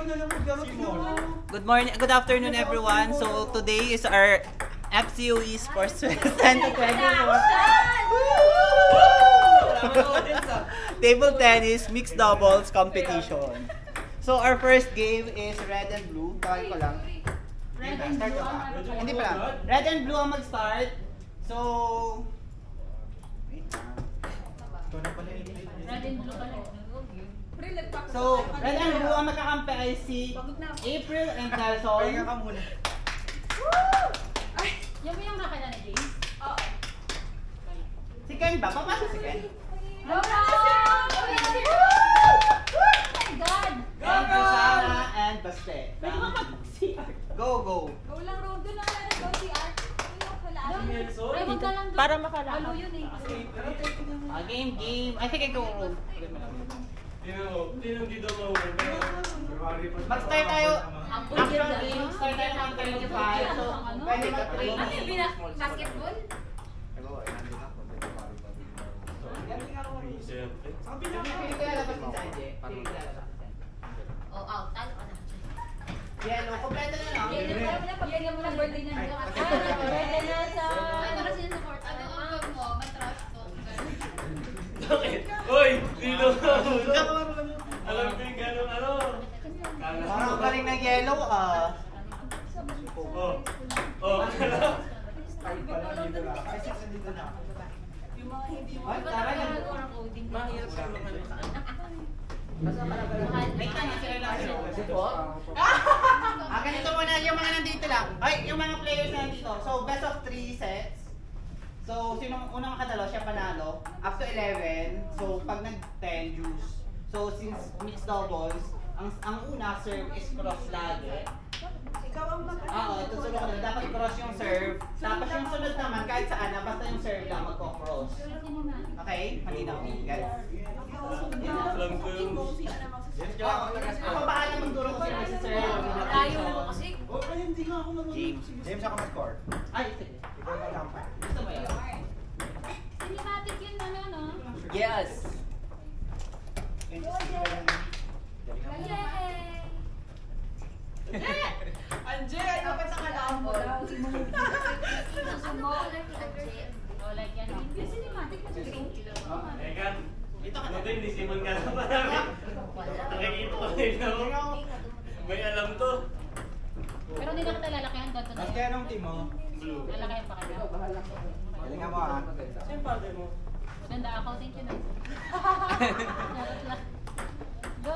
Good morning, good afternoon everyone. So today is our FCOE Sports 2024 table tennis mixed doubles competition. So our first game is red and blue. Kawin ko lang. Start ka ba? Hindi pa lang. Red and blue ang mag-start. So Red and blue pala. So, red and blue ang magkakampi ay si April and Nelson. Pahinga ka muna. Yan mo yung nakala na James? Oo. Si Ken ba? Papasok si Ken? Go! Oh my God! And Susana and Baste. Go, go. Go lang, Ron. Doon lang na go si Art. Ay, wag ka lang doon. Para makalakad. Ano yun eh? Game. I think I go. Tinong dito mo. Mag-start tayo. Ang After bullshit game, na. start tayo ng 25. So, pwede mag-train. Ano yung basketball? Pili ko lalabas din sa Anje. Oh, out. Talo ka na. Yellow, kompleto na lang. Pagpigyan mo ng birthday niya. Birthday na sa... Ano na sinusupport? Ano ang mo? Matrash ko. Bakit? Uy! Dito ka muna! Alam ko yung gano'ng ano? Parang galing ng yellow ah. Oh! Oh! Ay, tara na. Mahirap sa mga May tanong sila lang. Ganito muna yung mga nandito lang. Ay, yung mga players na nandito. So, best of 3 sets. So, sinong unang makatalo, siya panalo. Up to 11. So, pag nag-10, juice. So, since mixed doubles, ang una serve is cross lagi. Ikaw ang Oo, tutulo ko na. Dapat cross yung serve. Tapos yung sunod naman, kahit saan na, basta yung serve lang, magko-cross. Okay? Malinaw. Guys? Alam ko yung... Ako bahala magturo ko sila sa serve. Ayaw mo kasi. James ako mag-score. Ay, sige. Ikaw na lang pa. Gusto mo yun? Cinematic yun ano, no? Yes! Yay! Anje, ano ba sa kalaan mo? Ano? Oh, like yan. Yung cinematic na siya. Egan, buti hindi Simon ka na marami. Nakikita ko rin ako. May alam to. Pero hindi na kita lalakihan doon to. Kaya anong team mo? Blue. Lalakihan pa kita. Galingan mo ah. Sino yung partner mo? Ganda ako, thank you na. Go!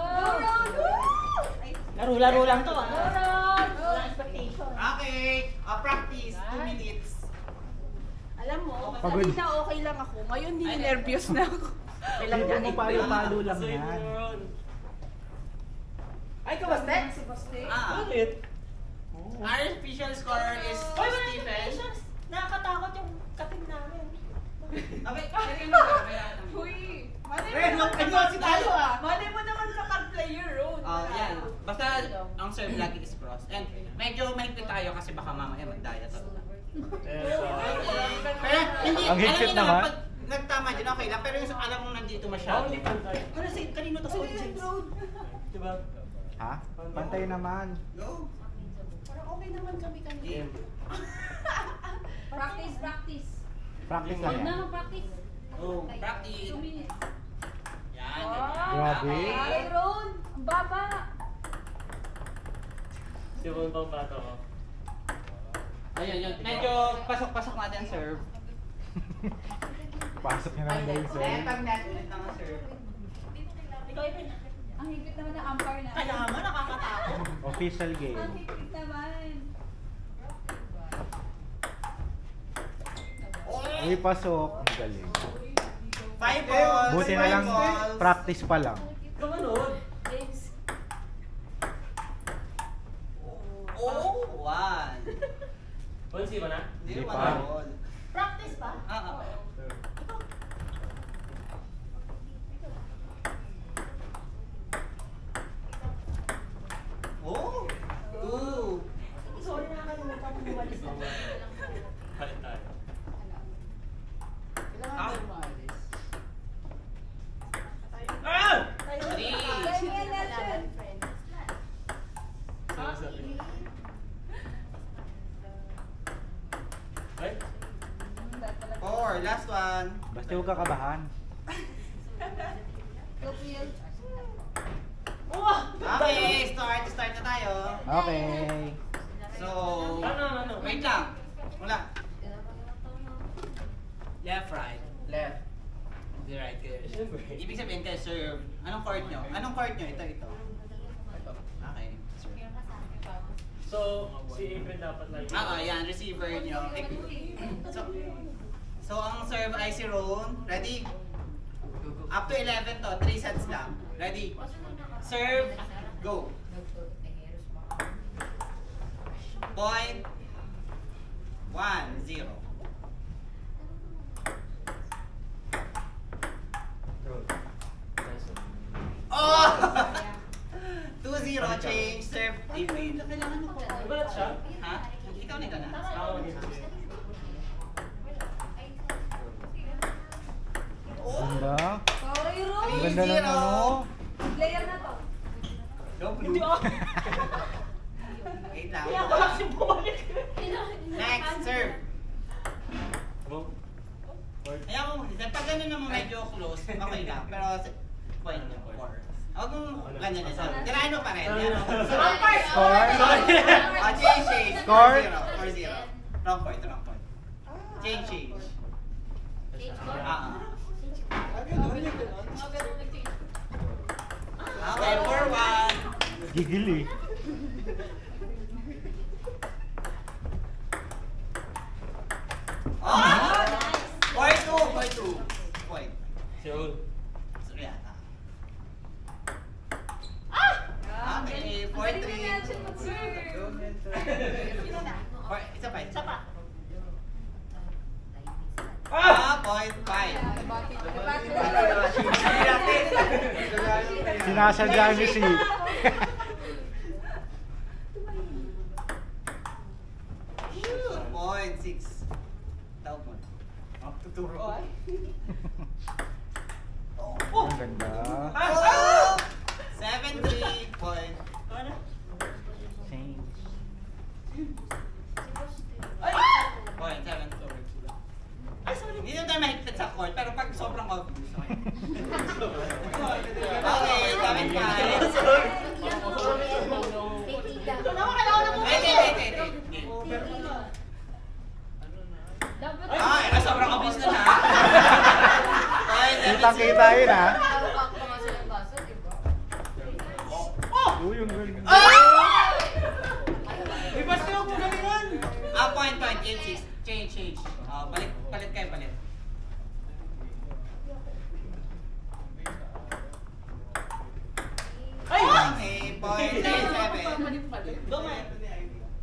Laro-laro lang to ah. Wala expectation. Okay, practice, 2 minutes. Alam mo, kanina okay lang ako. Ngayon nervyos na ako. Kailangan mo Palo-palo lang yan. Ay, kabaste? Si Baste. Bakit? Our official scorer is Stephen. Nakakatakot yung kating namin. Okay, kailangan mo ba? Uy! Si tayo ah. Malay mo naman sa card player, Ron. Yan. Basta ang serve lagi is cross. And medyo mahigpit tayo kasi baka mamaya mag-diet ako. Pero hindi, Ang higpit alam niyo naman. pag nagtama din okay lang. Pero yung alam mong nandito masyado. Ano si kanino to sa James? Diba? Ha? Pantay naman. Go. Parang okay naman kami kanina. Game. Practice. Practice Huwag lang na yan. mag-practice. Oh, practice. 2 minutes. Yan. Grabe. Ay, Ron! Ang baba! Simon pang bata ko. Ayun, yun. Medyo pasok-pasok natin ang serve. Pasok niya naman dahil sa... Pag net ulit ng serve. Ang higpit naman ng umpire na. Kaya mo, nakakatakot. Official Ang game. higpit naman. Uy, pasok. Ang galing. 5 balls. Buti na lang, practice pa lang. James. Oh, 1. Pansi ba na? Hindi Hindi pa. pa. Practice pa? Oh, 2. Sorry, nakakalimutan mo umalis na. Palit tayo. last one. Basta huwag kakabahan. Okay, start na tayo. Okay. So, Ano? wait lang. Wala. Left, right. Left. The right, good. Ibig sabihin kayo, serve. Anong court nyo? Anong court nyo? Ito. Ito. Okay, serve. So, si April dapat lagi. Yan, receiver nyo. So, ang serve ay si Ron. Ready? Up to 11 to, 3 sets lang. Ready? Serve, go. Point. 1-0. Oh! 2-0, change, serve, April. Kailangan mo ko. Balat siya? Ha? Ikaw na na. Ganda. Sorry, Ron. Ang ganda ng ano. Player na to. Hindi Wait lang. Next, serve. Ayaw mo, pag gano'n naman medyo close, okay lang. Pero, point nyo, 4. Huwag mong ganyan na. Tirahin mo pa rin. Score. Change. Score. 4-0. Wrong point. Change. Okay, 4-1. Gigil eh. Point 2. Point. Si Ul. Sorry yata. Okay, 4-3. Isa pa. Point 5. Sinasadya niyo si... Point 6. Tawag mo. Tuturo. Ang ganda. 7-3. Point. Change. Point 7-2. Hindi naman tayo mahigpit sa court, pero pag sobrang obvious. Okay, 7-5. Wait. Ay, sobrang obvious na siya. Kitang-kita yun ha. Uy, yung ganda. Uy, basta yung galingan. Point. 8-6. Change. Palit kayo. Okay, point 7.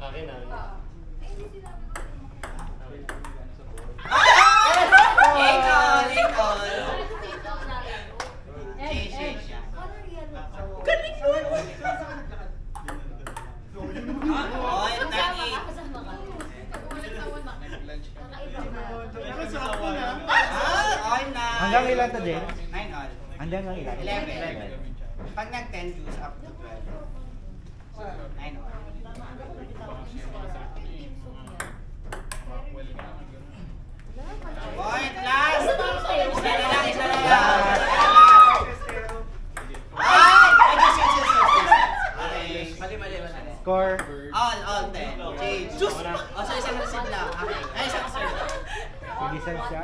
Akin na. Ikaw. Change siya. Galing yun! Point 9. Hanggang ilan to, Jen? 9 all. Hanggang ilan? 11. Pag nag-10 juice up to 12. 9 all. Point last! Isa na lang. Okay. Mali. Score. All 10. Change. So isang receive lang. Okay. Ay, isang serve. Bilisan siya.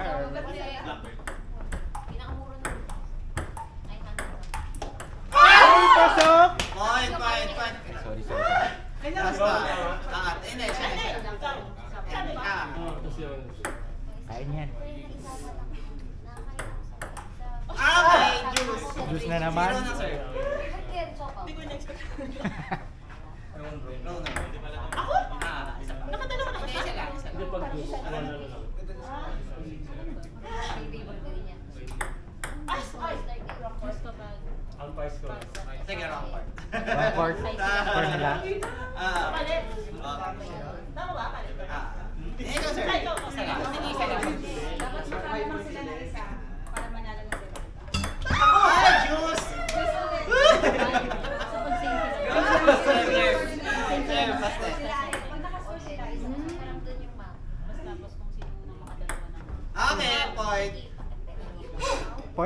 Ay, pasok! Point. Sorry. Basta. Angat. Hindi, siya. Kain yan. Okay, juice. Juice na naman. Zero na, sir. No. Ako? Isa pa. Nakadalawa na. Isa lang. Hindi pag juice. Ano lang. Ang price ko. Sige, wrong part. Wrong part. Score na lang. Okay. Tama ba? Ikaw, sir. Isa lang. Isa lang. Dapat magkakaroon sila ng isa para manalo ng debate. Ay, juice! Sir, basta. Pag nakascore sila, isa na lang doon yung map. Tapos kung sino unang makadalawa ng Okay,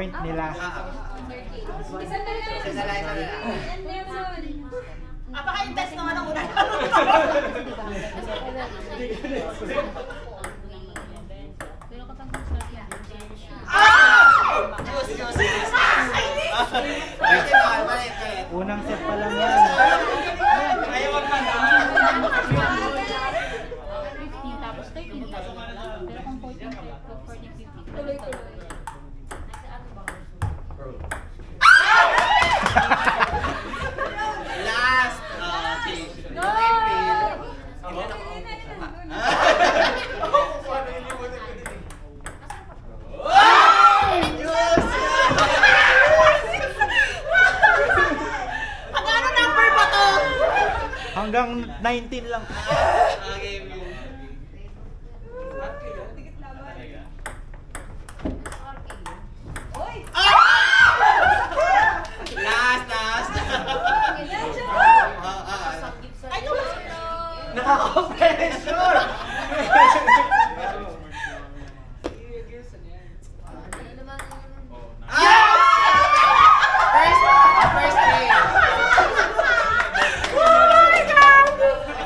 point nila. Isa na lang. Isa lang. And Nelson. Napaka-intense naman ang una. Pero kapag mag-start yan. Unang set pa lang yan. 15 tapos 13 tayo. Pero kung 14, 50. Tuloy-tuloy. Last. No! Ano number ba to? Hanggang 19 lang. Last. Ay, tuloy. Nakaka-pressure! First game.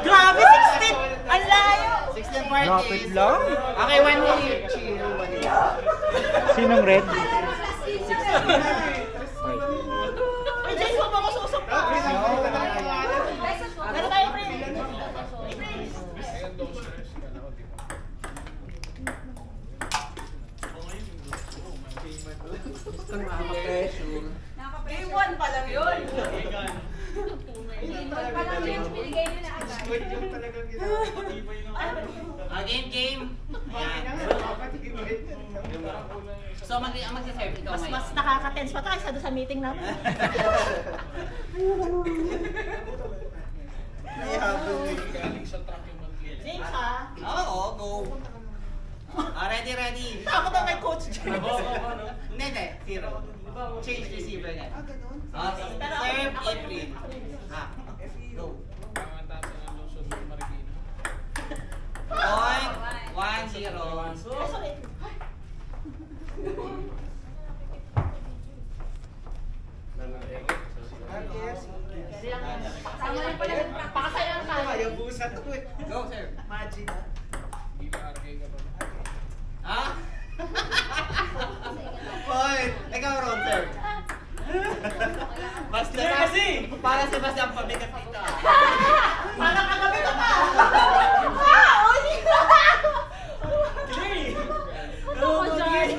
Grabe, 16! Ang layo! 16 parties. Lapit lang. Okay, 1 minute. Chill. Sinong red? Ay, Jess, huwag ako susok pa. Meron tayo, pre. Game 1 pa lang yun. Parang James, binigay nyo na agad. Game. Yan. So, ang magsaserve ikaw ngayon. Mas nakaka-tense pa tayo sa meeting natin. James, ha? Oo, go. Ready. Ako daw may coach dyan. Hindi. Zero. Change receiver na. Serve April. Go. Point. 1-0. Sama rin pala ng Pakasayang ka. Go, sir. Magic. Ah? Point. Ikaw, Ron, sir. Basta kasi. Para si Bastian pabigat dito. Parang kagabi ka pa. Ano ko dyan?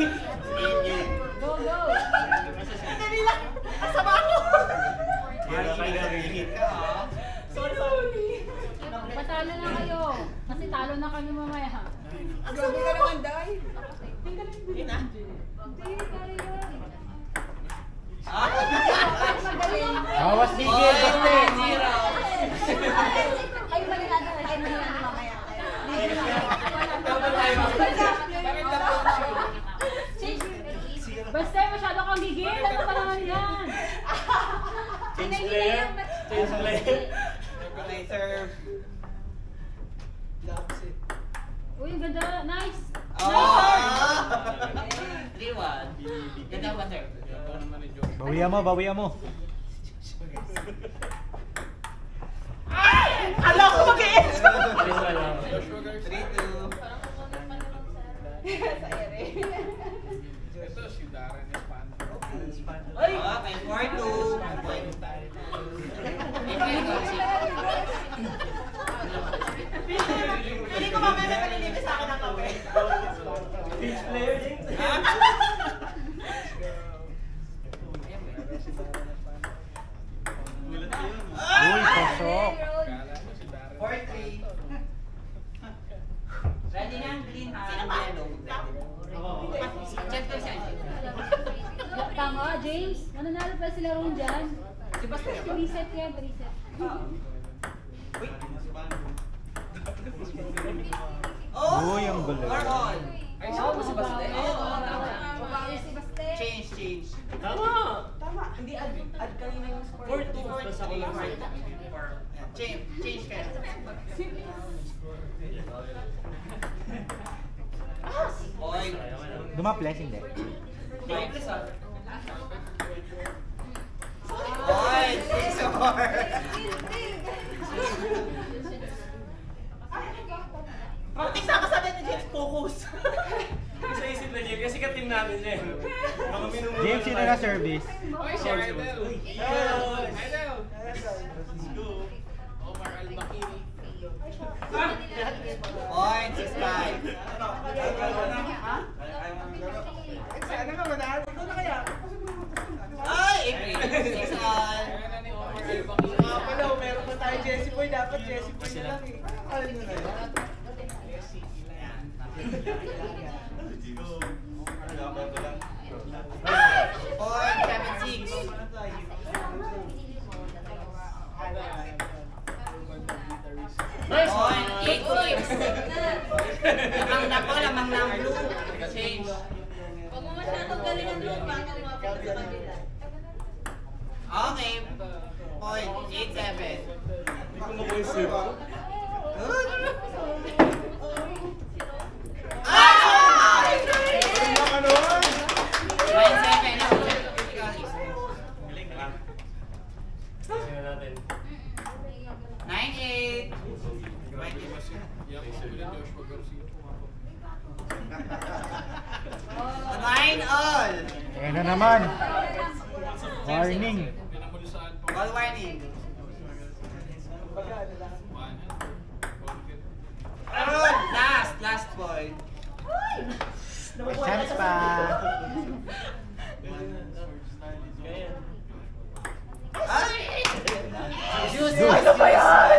Go, go. Dali lang. Asama ako. Sorry. Patalo na kayo. Kasi talo na kami mamaya. Ang sabi ka naman, Day. Bawas digil, basta. Kayo manilado. Kayo manilado mamaya. Basta masyado kang gigil. Ano pa naman yan? Change player. Okay, serve. Uy, ang ganda. Nice. Oh! 3-1. Ganda ba, sir? Bawian mo. Ala ko mag-i-edge. 3-2. Ito si Darren Espanto. Okay, 4-2. Hindi ko mamaya may malilinis sa akin ang kape. Change player, James. Uy, pasok. Kala ko si Darren 4-3. Ready na ang green ha? Ang yellow. Chat ko siya. Tama, James. Mananalo pa sila ron dyan. Reset yan, reset. Uy, ang gulo. We're on. Ay, siya ba si Baste? Change. Tama. Hindi, add kanina yung score. 4-2. Plus ako lang. Change kayo. Oy. Dumaples, hindi. Please, Practice na kasabi ni James, focus. Sa isip na James, kasi ka-team namin siya. Baka minumura James, sino na service? Oy, si Idol. Idol. Let's go. Omar Al-Bakiri. Point, 6-5. Sana nga manalo. Ito na kaya. Ay, April. 6 all. Kaya na ni Omar Al-Bakiri. Mga pala, meron pa tayo Jessie Boy. Dapat Jessie Boy na lang eh. Ano na yun? Point, 7-6. Point, 8-6. Lamang na po, lamang na ang blue. Change. Huwag mo masyadong galingan doon, baka lumapit sa kabila. Okay. Point, 8-7. Hindi ko makuisip. Good. Ay! 9-7. Sino natin? 9-8. Yan ko sila Joshua Garcia. 9 all. Ayan na naman. Warning. Pinamulusaan po. All warning. Last point. May chance pa. Ay! Juice! Ano ba yan?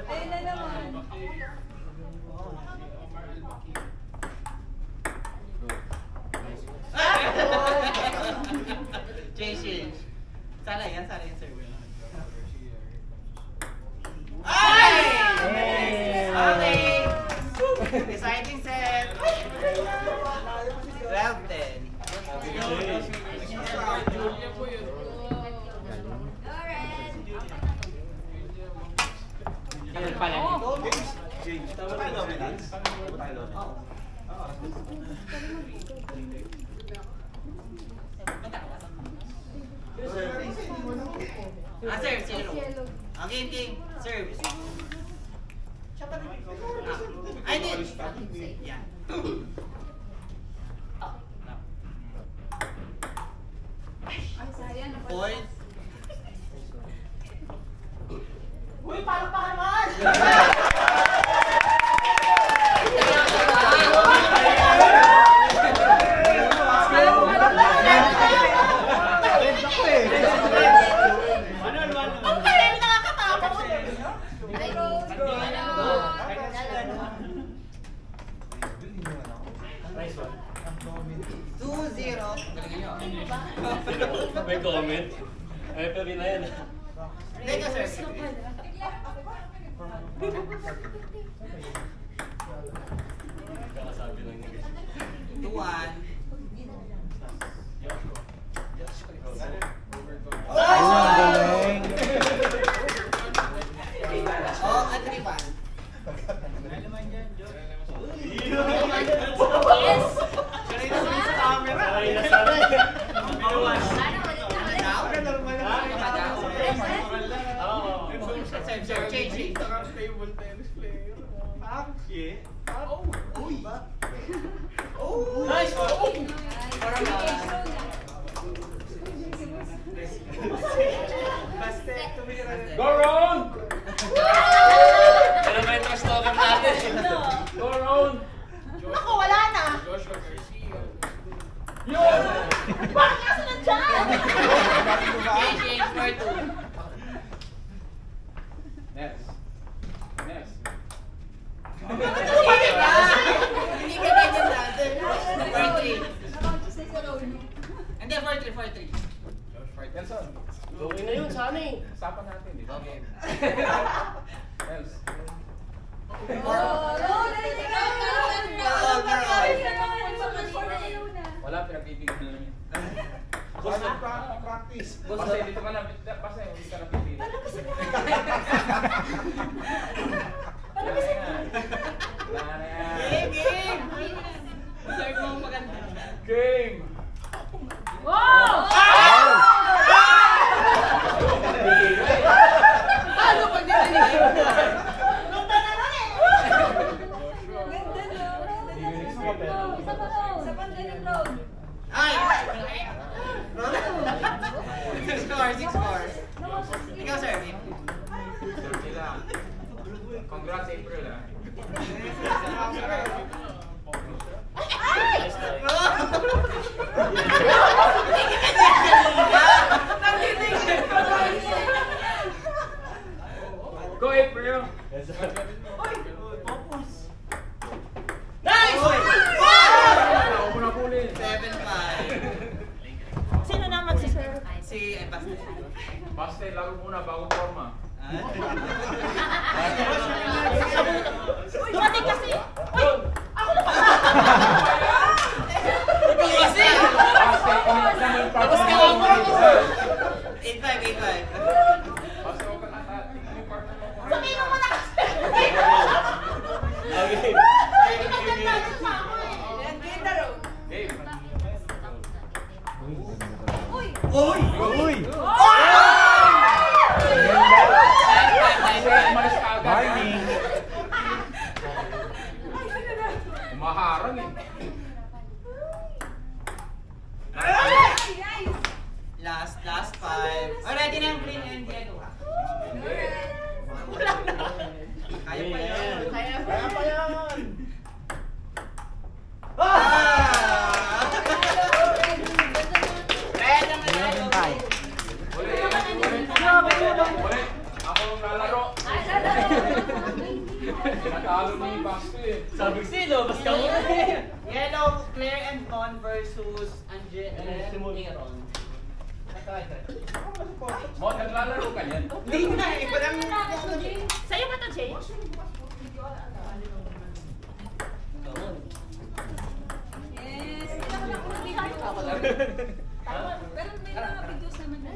Ayun na naman. Change. Sala yan, sir. Ay! Okay. Deciding set. 12-10. Julia po yun. Lauren. Ganun pala. Serve, zero. Okay, game. Serve. I did. Yeah. Ay, sayang. Point. Uy, parang pa naman! Ang kaya yung nakakatawa ko. Ay, Rose. Nice one. 2-0. May comment? Ay, pero na yan. Teka, sir. Kakasabi lang niya. 2-1. Oh, ang galing. Oh, at 3-1. Yes! Ay, nasabi. Binuwas. Oo. Sir, change. Table tennis player. Nice one. Go Ron! Pero may trust talker natin. Go Ron! Ako, wala na! Joshua Garcia. Bakit nasa nandiyan? Change for 2. Next. Hindi ka ganyan natin. For 3. Hindi, for 3. Nelson. Okay na yun, sana eh. Usapan natin, di ba? Game. Nels. Wala, pinagbibigyan na lang yun. Practice. Basta dito ka na, basta hindi ka napipili. Game! Serve mo maganda. Game! Wow! Paano pag dinilig? Ganda naman eh! Ganda no? Isa pa daw. Isa pang galing road. Ay! Score, 6-4. Ikaw, sir. Congrats, April, ah. Go, April! Nice! Ako mo na puli. 7-5. Sino na magsiserve? Si Basta. Basta, laro muna bago forma. Dumating kasi! Uy! Ako na pa! Kasi! Basta, init naman pa. Tapos ka ako. 8-5. Basta, huwag ka nata. Tingnan yung partner mo. Sabihin mo na kasi! Okay. Hindi na ganda pa ako eh. Game. Uy! Uy! Uy! Umalis ka agad. Warning! Umaharang eh. Last 5. Already na yung green and yellow. Hindi. Kaya pa yan. Kaya pa yan. Red ang nanalo. 11-5. Ulit. Ako ang lalaro. Natalo ni Basto eh. Sabi ko sino, basta mo. Yellow, Claire and Ton versus Aaron. Mo, naglalaro ka niyan. Hindi na eh. Parang Sa'yo ba ito, Jay? Yes! Ilang lang pinabihan ko. Pero may mga videos naman na.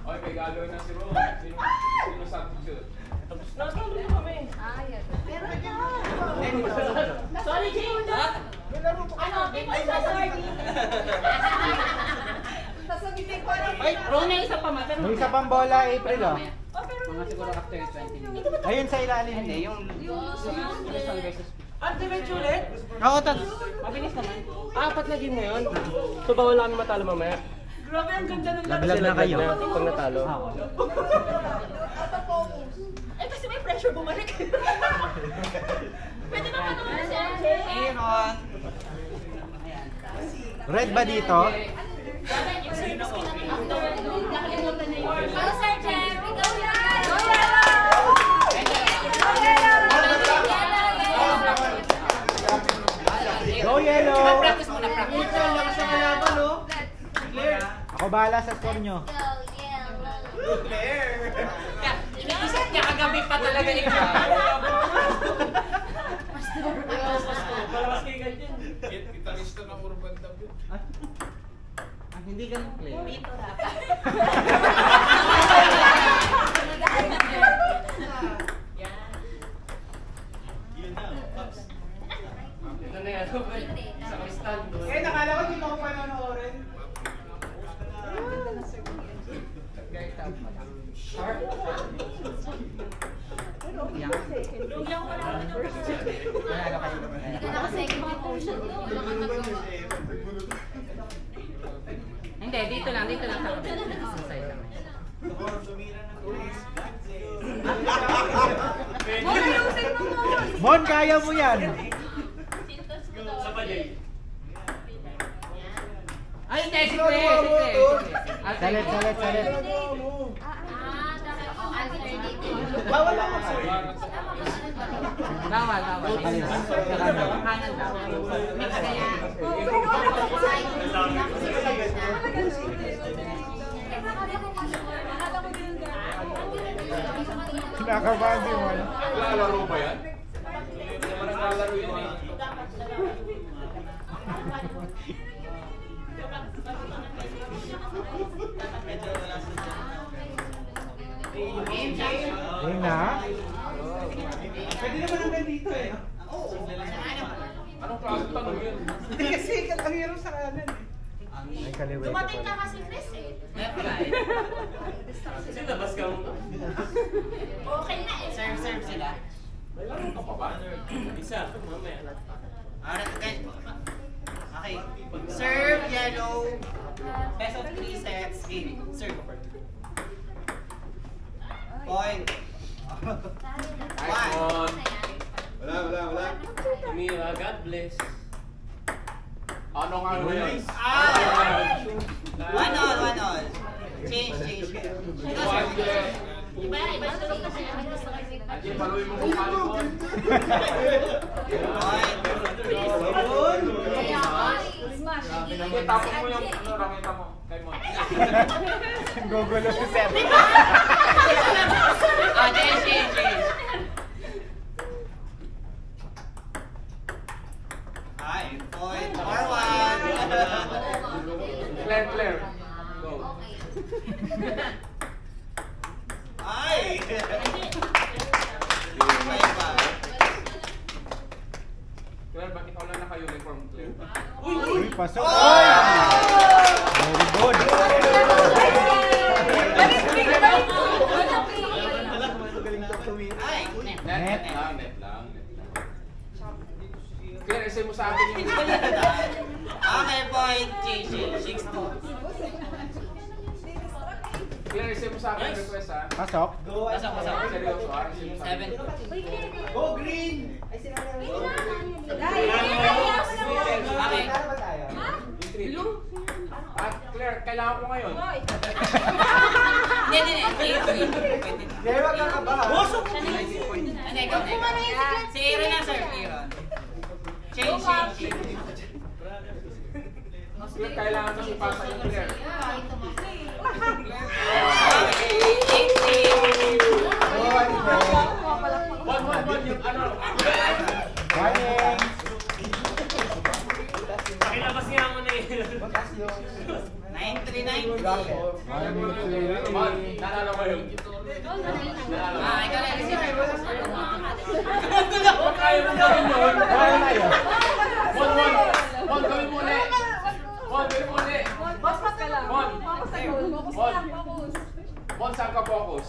Okay, may gagawin na si Ron. Sino substitute? Tapos na, talo na kami. Ah, yan. Meron na. Sorry, Jay! Ano? Bigay sa sorry! Sasabihin ko na. ay, Ron yung isa pa ma. Pero May isa pang bola, April, oh. mga siguro after 20 minutes. Ayun sa ilalim. Hindi, yung Luzon versus Diretso ulit? Oo, mabilis naman. Apat na game ngayon. So bawal namin matalo mamaya. Grabe, ang ganda ng Laglag na kayo. Pag natalo. Eh, kasi may pressure bumalik. Pwede naman naman na siya, Jay. Aaron. Red ba dito? Nakalimutan na yun. Go, Sir Jeff! Ikaw yan! Go yellow! Practice muna, practice. Lakas ng kalaban, no? Claire. Ako bahala sa score nyo. Claire. Iniisip niya kagabi pa talaga ikaw. Palawas kayo ganyan. Gitarista ng Urban Dub yun. Hindi ganun, Claire. Ito na yan. Sa stand doon. Eh, nakala ko hindi mo ako panonoorin. Hindi, dito lang sa kabila. Sa side lang. Mon, kaya mo yan! Sa pa, Jay. Ay, hindi, si Claire. Salit. Bawal ako sa Bawal. Kanan daw. May kagaya. Nakabahan si Mon. Naglalaro ba yan? Hindi naman naglalaro yun eh. Ayun na. Pwede naman hanggang dito eh. Anong Klaseng tanong yun. Hindi kasi ang hirap sa kanan eh. May kaliway ka Dumating pala. na kasi Chris eh. Left right. Sinabas ka mo. Okay na eh. Serve sila. May laro ka pa ba? Isa, mamaya. Alright, okay. Serve, yellow. Best of 3 sets. Game. Serve. Point. Nice one. Wala. Tumira, God bless. Ano nga yun? Ah! 1-all. Change. Iba yung tuloy kasi ang gusto kasi. Anjay, paluin mo kung paano mo. Anjay, tapos mo yung raketa mo. Kay mo. Gugulo si Sir. Change. Ay, point. Or 1. Claire. Go. Ay! Claire, ba't ikaw lang naka-uniform, Claire? Uy, pasok. Oh! Very good. Ay! Net lang. Claire, isay mo sa akin yung... Okay, point. Change. 6-2. Claire, isay mo sa akin yung request, ha? Pasok. Pasok. Seryoso, ha? Isay mo sa akin. 7. Go green! Ay, sinabi Okay. Yung three. Ah, Claire, kailangan mo ngayon. Hindi. Kaya wag kang kabahan. Ano, ikaw. Si Aaron na, sir. Change. Claire, kailangan mo ipasa yung Claire. One, yung ano. Galing. Pakilabas nga mo na yun. 9-3. Nanalo mo yun. Ah, ikaw na. Kaya mo gawin yun. Kaya na yun. Mon, gawin mo ulit. Mon, gawin mo ulit. Basta ka lang. Mon. Focus sa goal. Focus Mon. lang, focus. Mon, saan ka focus?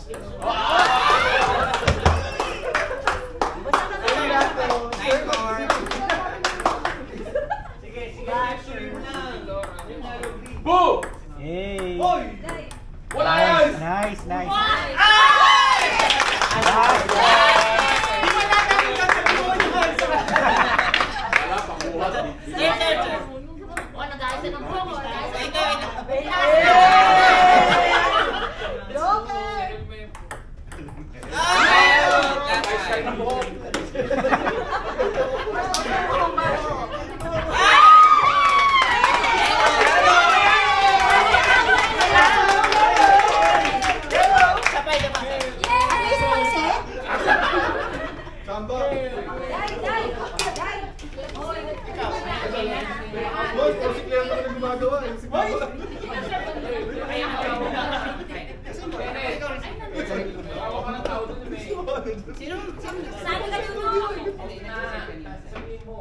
Boo! Yay. Wala yan! Nice. Wala pang buhat. O, nag-ayos ng promo. Guys, kayo na buhok. Boy, pero si Claire naman ang gumagawa. Si Papa. Tawa ka ng tao dun, may. Saan ka doon? Sabihin mo.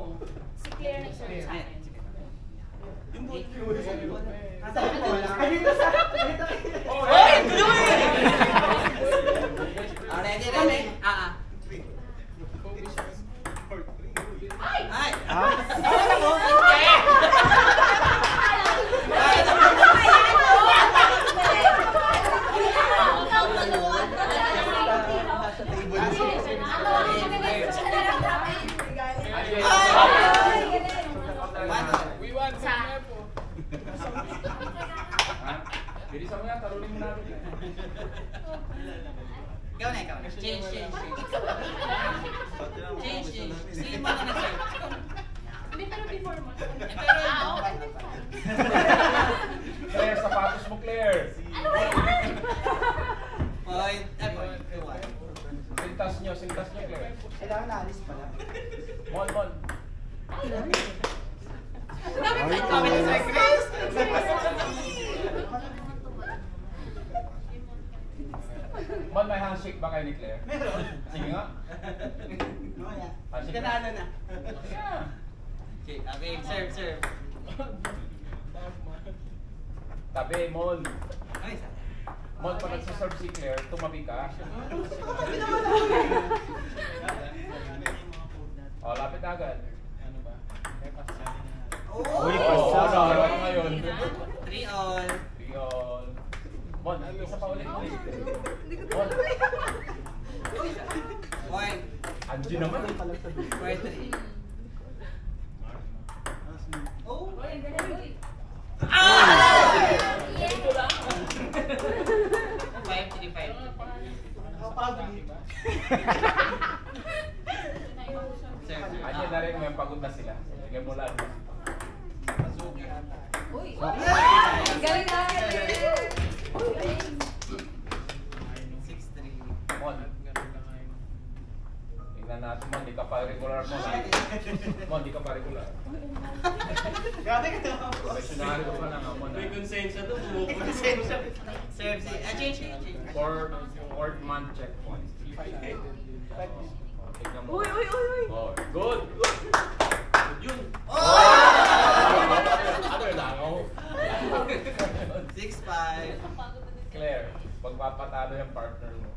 Si Claire nag-search sa akin. Ready? Ay! We want sa Mepo. Bilisan mo yan, tarunin mo namin yan. Ikaw na. Change. Sige mo na nag-serve. Hindi, pero before mo. Okay. Claire, sapatos mo, Claire. Ano ba yan? Point. Sintas nyo, Claire. Kailangan naalis pala. Mon. Comment ni Sir Chris. Mon, may handshake ba kayo ni Claire? Meron. Sige nga. Handshake Ganano na. Yeah. Okay, serve. Tabi, Mon. Ay, Mon, pag nagsaserve si Claire, tumabi ka. O, lapit agad. Uy, Oo, pasa. ano ngayon? 3 all. Yon. Mon, isa pa ulit. Mon. Point. Angie naman. Point 3. Oh! Uy, ang galing, uy. Ito lang. 5-3-5. Serve. Anya na rin, may pagod na sila. Sige mo lang. Uy. Ang galing namin. 6-3. Mon. Tingnan natin, Mon. Di ka pa regular, Mon. Mon, di ka pa regular. Grabe ka naman. Professional ka pa lang, Mon. May konsensya to. Bumukulit. Serve si... change. Fourth month checkpoint. Tingnan mo. Uy! Oh, good. Yun. Ano yun lang, oh? 6-5. Claire, pagpapatalo yung partner mo.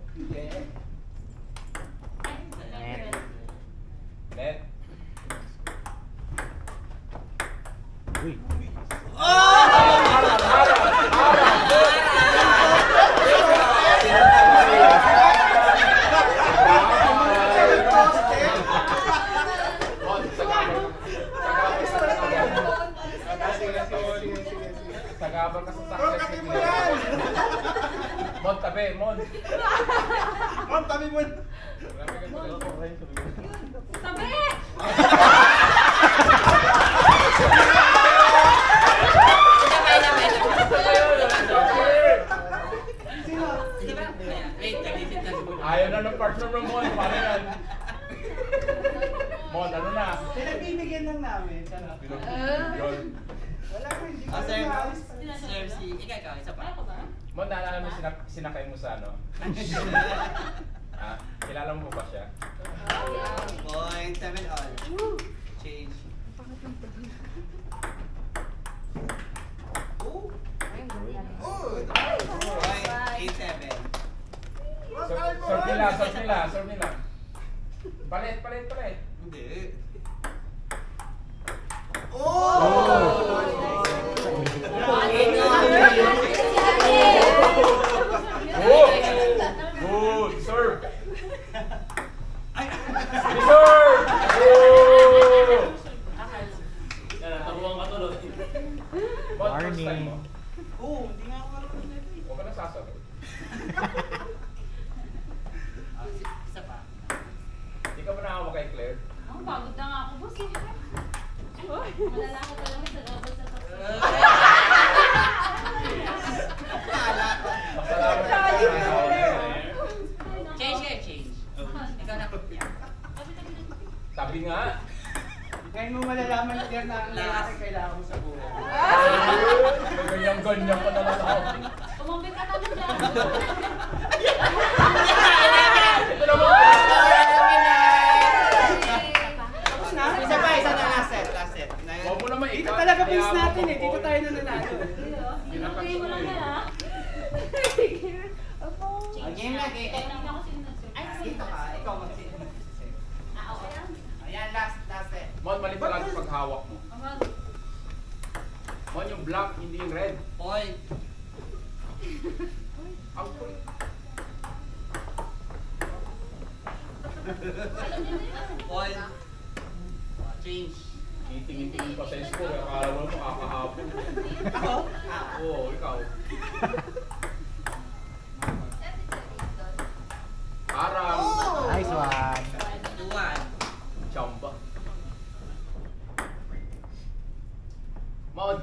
Net. Uy. Sagabal ka sa success ni Claire. Mon, tabi, Mon. Ma'am, tabi mo. Tabi! Ayaw na ng partner mo, Mon. Paano yan? Mon, ano na? Pinagbibigyan lang namin. Sarap. Yun. Wala ko, hindi ko Serve. maalis. Serve si... Ikaw, isa pa. Mon, naalala mo sinakay mo sa ano? Ha? Kilala mo ba siya? Point 7 all. Change. Oh! Good! Point 8-7. Serve nila. Palit. Hindi. Good, serve. Ay! Serve! Natabuhan ka tuloy. Mon, first time mo. Oo, hindi nga ako marunong na ito. Huwag ka na sasagot. Isa pa. Hindi ka ba nakawa kay Claire? Ang pagod na nga ako, boss eh. Malala ko talaga sa dapat sa tapos. Masalamat ka na. Change. Ikaw na. Sabi nga. Ngayon mo malalaman na yan na ang lalaki kailangan mo sa buhay. Ganyan-ganyan ka naman ako. Tumambit ka naman dyan. Ito naman. Isa na last set. Huwag mo naman Dito ikat. talaga Kaya pins natin ako eh. Dito tayo nananalo. Okay mo lang yan, ha? Game na, game. Hindi ako sinunod. Ay, Dito ka, ikaw mag-save. okay lang. Ayan, last set. Mon, mali pala ang paghawak mo. Amag. Mon, yung black, hindi yung red. Point. Ang kulit. Point. Change. Itingin-tingin pa sa score. Akala mo makakahapon. Ako? Oo, ikaw. Parang. Nice one. 2-1. Chamba. Mon.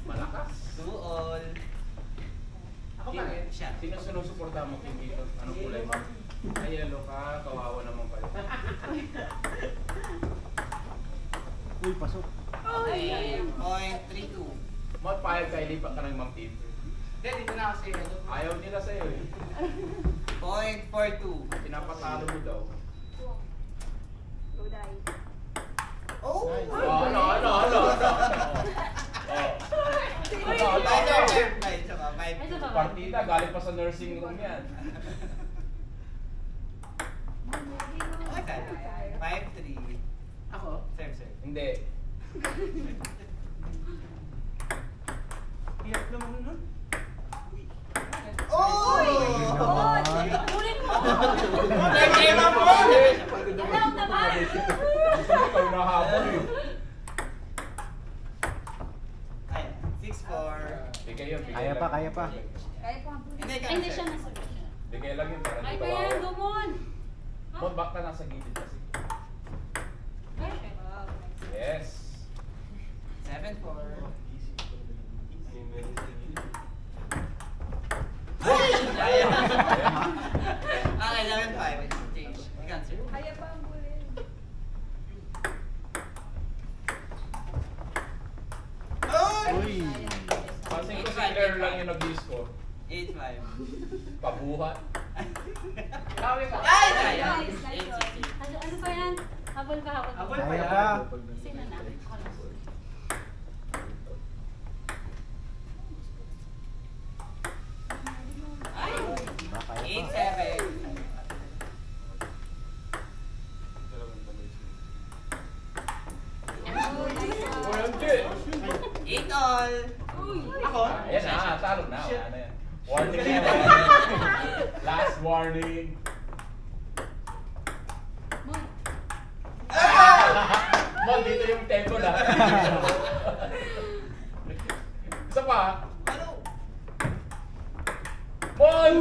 Malakas. 2 all. Ako pa rin. Siya. Sino sinusuporta mo kay Dito? Anong kulay mo? Ay, yellow ka. Kawawa naman kayo. Uy, pasok. Okay. Point 3-2. Mon, payag ka, ilipat ka ng Ma'am Tim. Hindi, dito na kasi. Ayaw nila sa'yo eh. Point 4-2. Pinapatalo mo daw. Partida, galing pa sa nursing room yan. 5-3. Ako? Serve. Hindi. Iyak naman nun. Oh! Ulit mo! Nagkema mo! Alam naman! Gusto mo ikaw nahabol eh. Ay, 6-4. Bigay yun, bigay Kaya lang. pa, kaya pa. Kaya pa. Hindi, Ay, hindi siya nasa siya. Bigay lang yun para Ay, hindi kaya kawawa. Lumon! Mon, back ka nasa gilid kasi. Yes. 7-4. Ayan ha. Okay, 11-5. Change. Ikaw, sir. Kaya pa ang bulin. Uy! Pansin ko si Claire lang yung nag-disco. 8-5. Pabuhat. Ay! Nice, nice. Ano pa yan? Habol pa, habol. Habol pa Kaya yan. pa. Sino na? Ako lang. Ay! Kaya 8-7. Hindi. 8-all. Ako? Ayan na, talo na. Wala na yan. Warning na yan. Last warning. Mon, dito yung tempo na. Isa pa. Ano? Mon!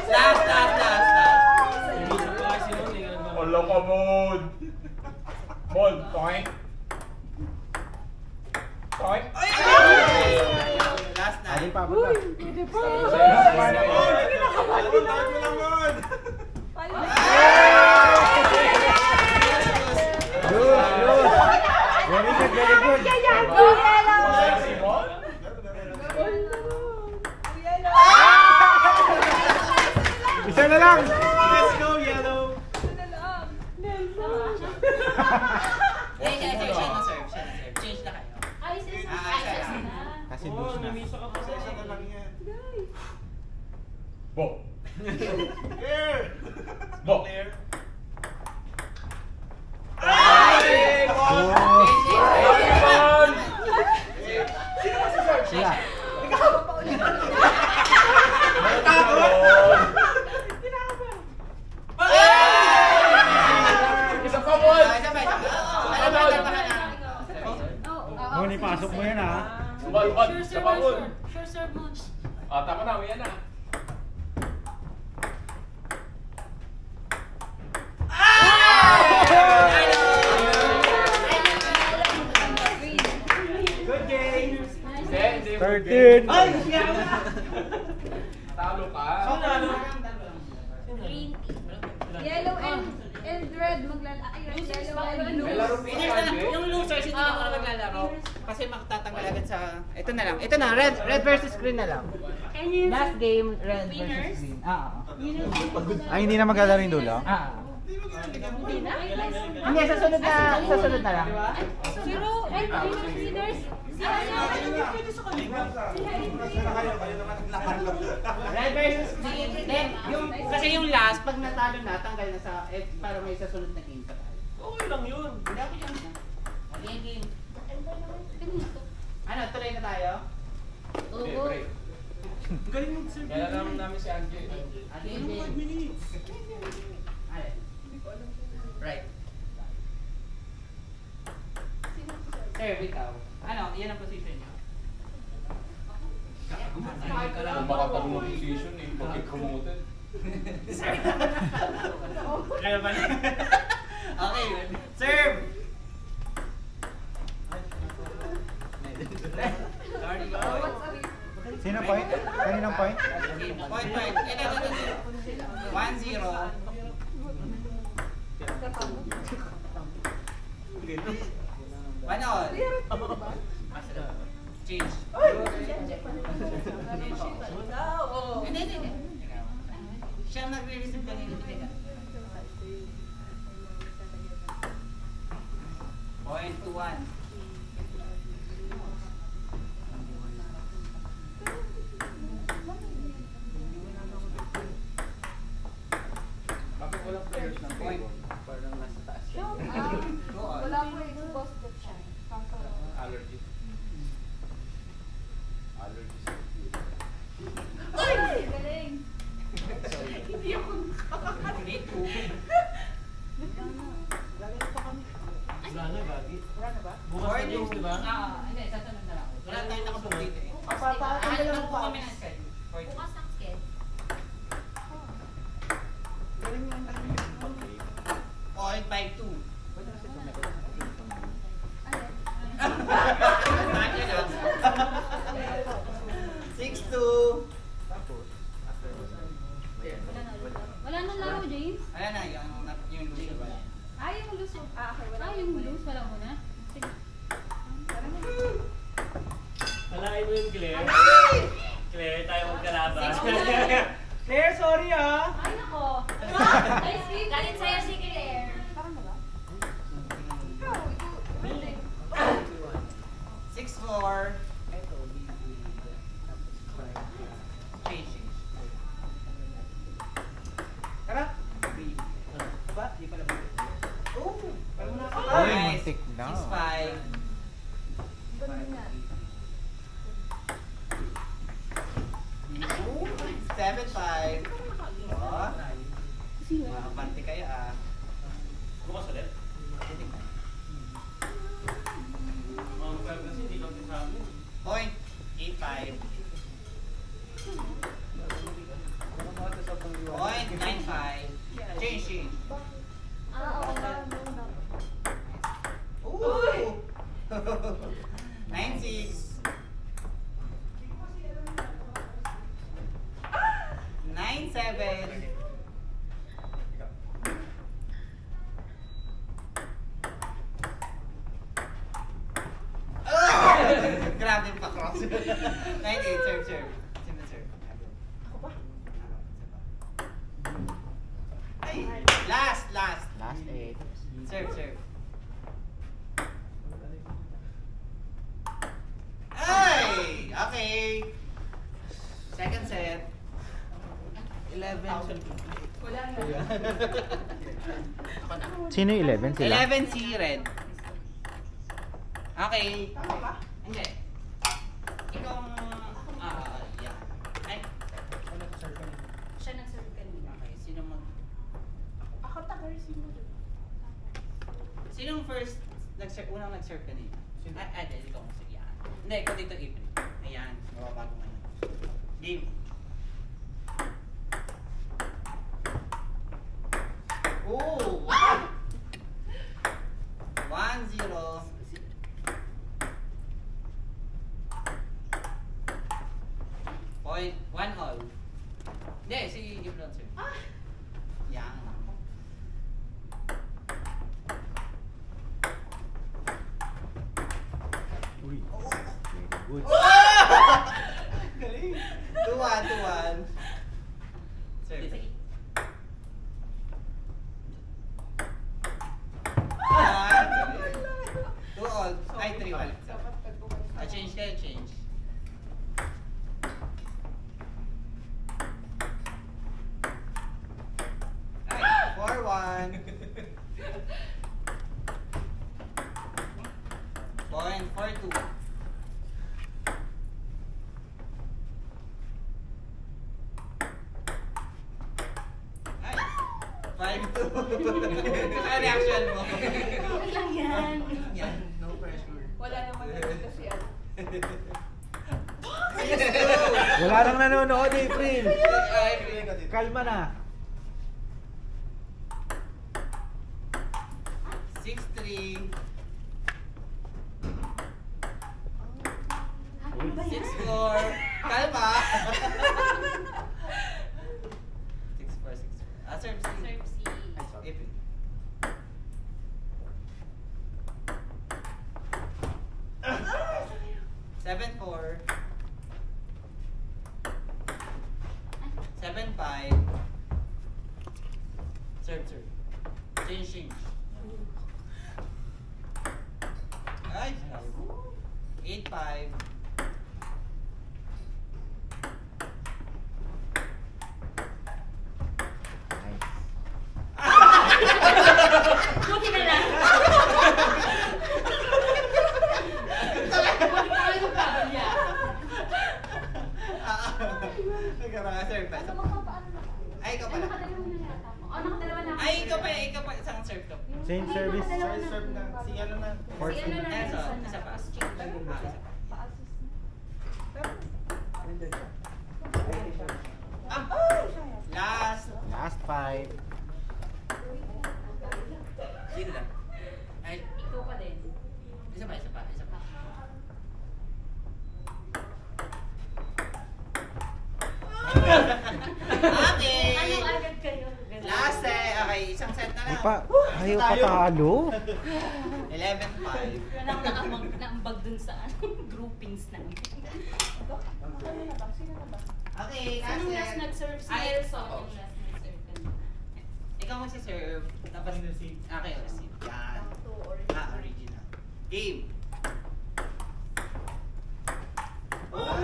Last. Wala ka, Mon. Mon, point. Point. Last na. Alin pa, abot pa. Good, good. Very good, very good. Si Mon? Isa na lang. Let's go, yellow! Siya na serve. Change na kayo. Ay, sis. Ah, Ay, siya sis lang. na. Kasi Oo, lose na. namisa ka pa. Session na lang yan. Bo. Clear! Bo. Clear. Ay! Oh. Mon! Sila. Isa pa, Mon! Mon, ipasok mo yan ha. Mon, Mon! Isa pa, Mon! Sure, sir, Mon. Ah, tama na, uyan na. Good game! Hindi, 13. Ay! Siya na! Talo ka. Talo. Green. Yellow and red maglalaro. Yellow and blue. May laro pa Finish yan, na. eh. Yung losers, hindi na muna maglalaro. Kasi magtatanggal agad sa... Ito na lang. Ito na. Red versus green na lang. Can you... Last game, red Winners? versus green. Ah. Ay, hindi na maglalaro yung dulo? Ah. Hindi na? Hindi, sa sunod na lang. Zero and winners. Red versus green. Then, kasi yung last, pag natalo na, tanggal na sa... para may sa sunod na game pa tayo. Okay lang yun. Hindi ako yan. Game. Ano, tuloy na tayo? Hindi, break. Ang galing mag-serve. Kaya naman namin si Angie. Game. 5 minutes. Alin? Right. Sir, ikaw. Ano, yan ang position niyo. Kung makatanong ng position eh, bakit promoted? Kaya ba? Okay, serve! Sino point? Kaninong point? Point. Ito. 1-0. One all. Change. Hindi. Siya yung nagre-receive kanina. Point to 1. Bakit walang players ng Point. table? Parang nasa taas. Go on. Wala po yung boss ko siya. Allergy. Allergy sa computer. Ay! Galing! Hindi ako nakakakati. Wala na, Gagi. Wala na ba? Bukas na James, di ba? Hindi, tatanong na lang. Wala tayong nakabook dito eh. Papatanggal Ano lang po pa. kami ng schedule? Bukas ang sked. Galing yung Point 5-2. Ano? 6-2. Wala nang laro, James? Ayan na, yung lose ba? Yung loose. Okay, wala. Yung loose, wala mo na. Sige. Halain mo yung Claire. Claire, tayo magkalaban. Claire, sorry ah. Ay, nako. Galit sa'yo si Claire. Parang wala. 6-4. Change. Tara. Ba? Di pala ba? Oh! Parang mo na ako. Uy, Nice. muntik na. 6-5. Ooh, 7-5. Oh. Makapante kayo ah. Bukas ulit? Ang sabi kasi hindi kami sa amin. Point 8-5. Point 9-5. Change. Oo. Ooh! 9-6. 9-7. Grabe pa cross. 9-8, serve. Sino serve? Ako ba? Ay, last. Last 8. Serve. Ay! Okay. Second set. 11. Wala na. Sino yung 11? Sila? 11 si Red. Okay. Tama ba? Hindi. Ikaw yeah. Ay, Siya nag-serve kanina. okay. Sino mag... Ako taga-receive mo dun. Sinong first unang nag-serve kanina? Ikaw. Yan. Hindi, ikaw dito, April. Ayan. Mababago ngayon. Game. Oh! 1-0. Point 1-all. Hindi, si April sir. Yan. Uy. Very good. Galing. 2-1. Sir. Yan. 2-all. Ay, 3-1. Change kayo, change. Ay, 4-1. Point 4-2. Ay, 5-2. Ano reaction mo? Okay lang yan. Yan, no pressure. Wala naman na kasi ano. Wala nang nanonood, April. Kalma na. 6-3. Ano ba yan? 6-4. Kalma. 6-4. Serve C. Serve C. April. Seven 4. 7-5. Serve. Change. Ay, 8-5. Nice. Buti na lang. Buti na lang yung kabal niya. Serve pa. Ay, ikaw pala. Nakadalawa na ako. Ay, ikaw pa. Isang serve to. Same service. Serve na. Si ano na. Fourth Si ano in. na Ayan, so, isa isa pa. Last. Last 5. Sino lang? Ay, Ikaw pa din. isa pa. Okay. Ano agad kayo? Last okay, isang set na Di lang. pa, ayaw patalo. 11-5. Wala nang naambag dun sa groupings na. Okay, last Anong last set. nag-serve? Si Ay, Nelson oo. yung last nag-serve kanina. Ikaw magsiserve. Tapos receipt. Okay, receipt. Yan. Original. Game.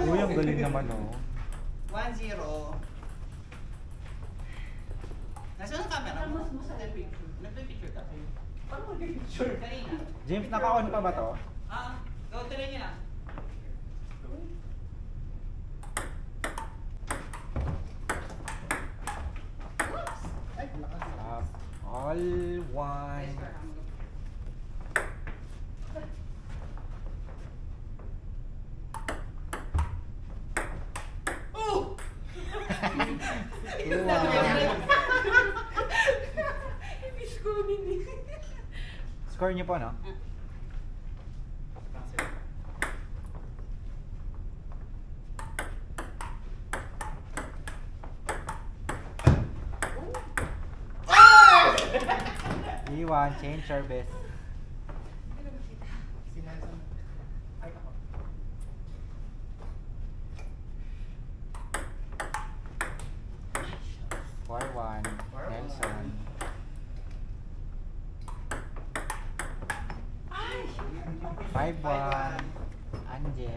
Uy, ang galing naman oh. 1-0. Nasaan ang camera mo? Nagpipicture ka. Paano mag-picture? Kanina. James, naka-on pa ba to? Go, tuloy niyo na. All one. Oh! Score niyo po, no? Iwan, change service. Si Nelson. Ay, ako. For one, Nelson. Five one, Anje.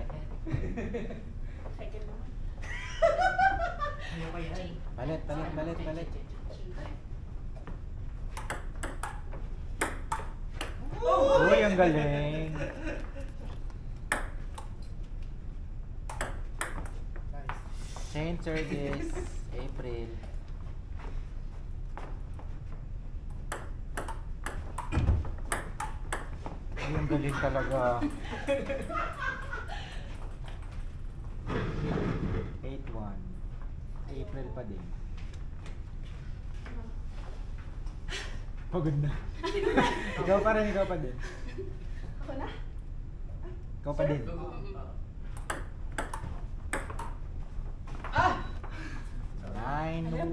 Ayaw pa yan. Balit. Uy, ang galing. Nice. Change service, April. Uy, ang galing talaga. 8-1. April pa din. Pagod na. Ikaw pa din. Ako na? Ikaw pa din. Ah! 9-1.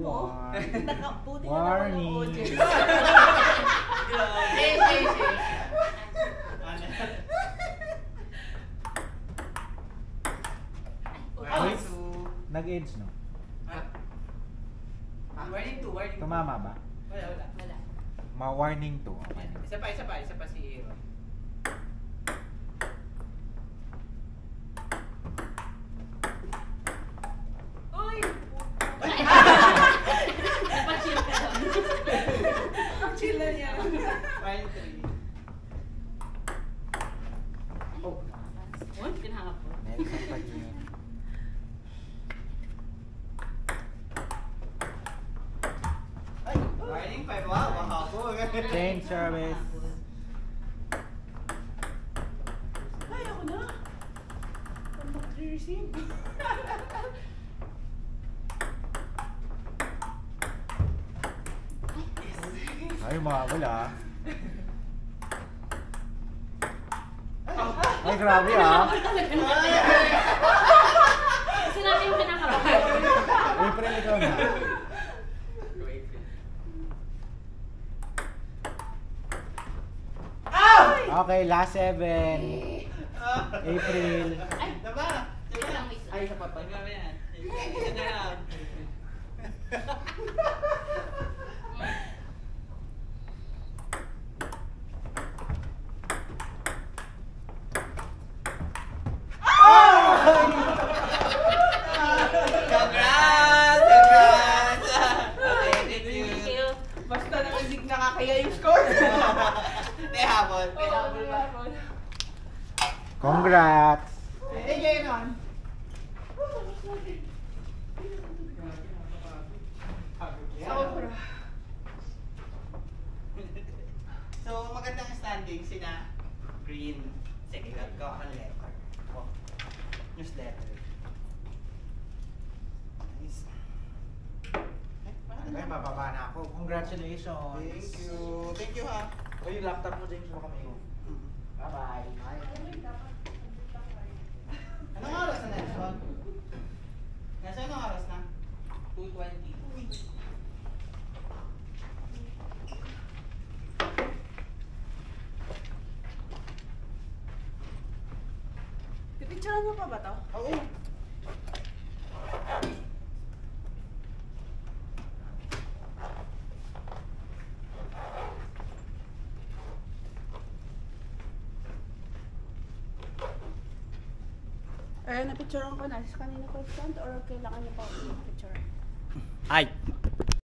Nakabuti na Warning. Wait, nag-edge no? Warning 2, warning 2. Tumama ba? Wala. Wala. Ma-warning to. Okay. Isa pa si Aaron. Uy! Napachill ka doon. Chill na niya. Warning 3. Oh. Uy, pinahapon. Nelson pa din. Warning 5. Wow, mahapon. Change service. Ay, ako na. Ang mag-receive. Ay, wala. Ay, grabe ah. Kasi natin yung pinakabahan. April, ikaw na. Go April. Okay, last 7. April. Ay, Diba? wait lang. Ay, isa pa. Grabe yan. Isa na lang. mahiya yung score. May habol. May Oo, habol may ba? habol. Congrats! Enjoy nun. Sobra. So, magandang standing sina Green. Sige, gagawa ka ng letter. Oh, newsletter. Nice. Ay, bababa na ako. Congratulations. Thank you. Thank you ha. O yung laptop mo, James, baka may Bye-bye. Anong oras na Nelson? Nelson, anong oras na? 2:20. Pipicturean mo pa ba to? Oo. Napicturean ko na. Kanina ko send or kailangan niyo pa ako i-picture? Ay,